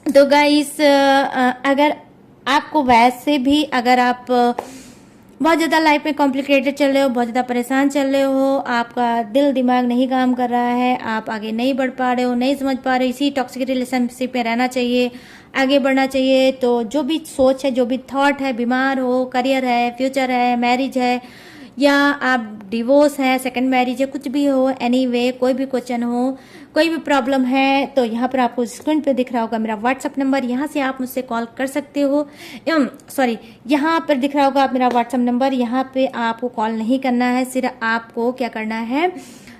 तो गाइस अगर आपको वैसे भी, अगर आप बहुत ज़्यादा लाइफ में कॉम्प्लिकेटेड चल रहे हो, बहुत ज़्यादा परेशान चल रहे हो, आपका दिल दिमाग नहीं काम कर रहा है, आप आगे नहीं बढ़ पा रहे हो, नहीं समझ पा रहे हो, इसी टॉक्सिक रिलेशनशिप में रहना चाहिए, आगे बढ़ना चाहिए, तो जो भी सोच है, जो भी थॉट है, बीमार हो, करियर है, फ्यूचर है, मैरिज है, या आप डिवोर्स है, सेकंड मैरिज है, कुछ भी हो, एनीवे कोई भी क्वेश्चन हो, कोई भी प्रॉब्लम है, तो यहाँ पर आपको स्क्रीन पे दिख रहा होगा मेरा व्हाट्सअप नंबर, यहाँ से आप मुझसे कॉल कर सकते हो। सॉरी, यहाँ पर दिख रहा होगा आप मेरा व्हाट्सअप नंबर, यहाँ पे आपको कॉल नहीं करना है, सिर्फ आपको क्या करना है,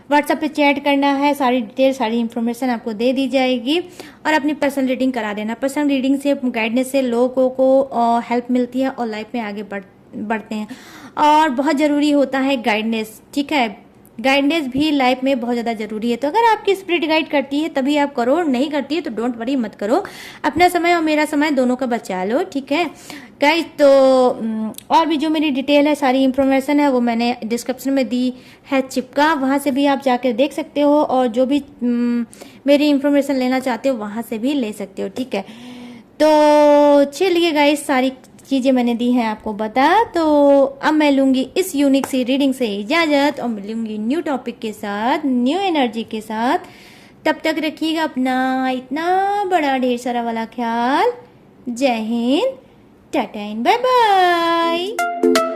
व्हाट्सएप पे चैट करना है। सारी डिटेल, सारी इन्फॉर्मेशन आपको दे दी जाएगी, और अपनी पर्सनल रीडिंग करा देना। पर्सनल रीडिंग से, गाइडेंस से लोगों को हेल्प मिलती है और लाइफ में आगे बढ़ते हैं। और बहुत ज़रूरी होता है गाइडेंस, ठीक है। गाइडेंस भी लाइफ में बहुत ज़्यादा ज़रूरी है। तो अगर आपकी स्पिरिट गाइड करती है तभी आप करो, नहीं करती है तो डोंट वरी, मत करो। अपना समय और मेरा समय दोनों का बचा लो, ठीक है गाइस। तो और भी जो मेरी डिटेल है, सारी इंफॉर्मेशन है, वो मैंने डिस्क्रिप्शन में दी है चिपका, वहाँ से भी आप जाकर देख सकते हो, और जो भी मेरी इंफॉर्मेशन लेना चाहते हो वहाँ से भी ले सकते हो, ठीक है। तो चलिए गाइस, सारी चीज़ें मैंने दी हैं आपको बता। तो अब मैं लूँगी इस यूनिक सी रीडिंग से इजाज़त, और मिलूँगी न्यू टॉपिक के साथ, न्यू एनर्जी के साथ। तब तक रखिएगा अपना इतना बड़ा ढेर सारा वाला ख्याल। जय Hind, tata and bye bye.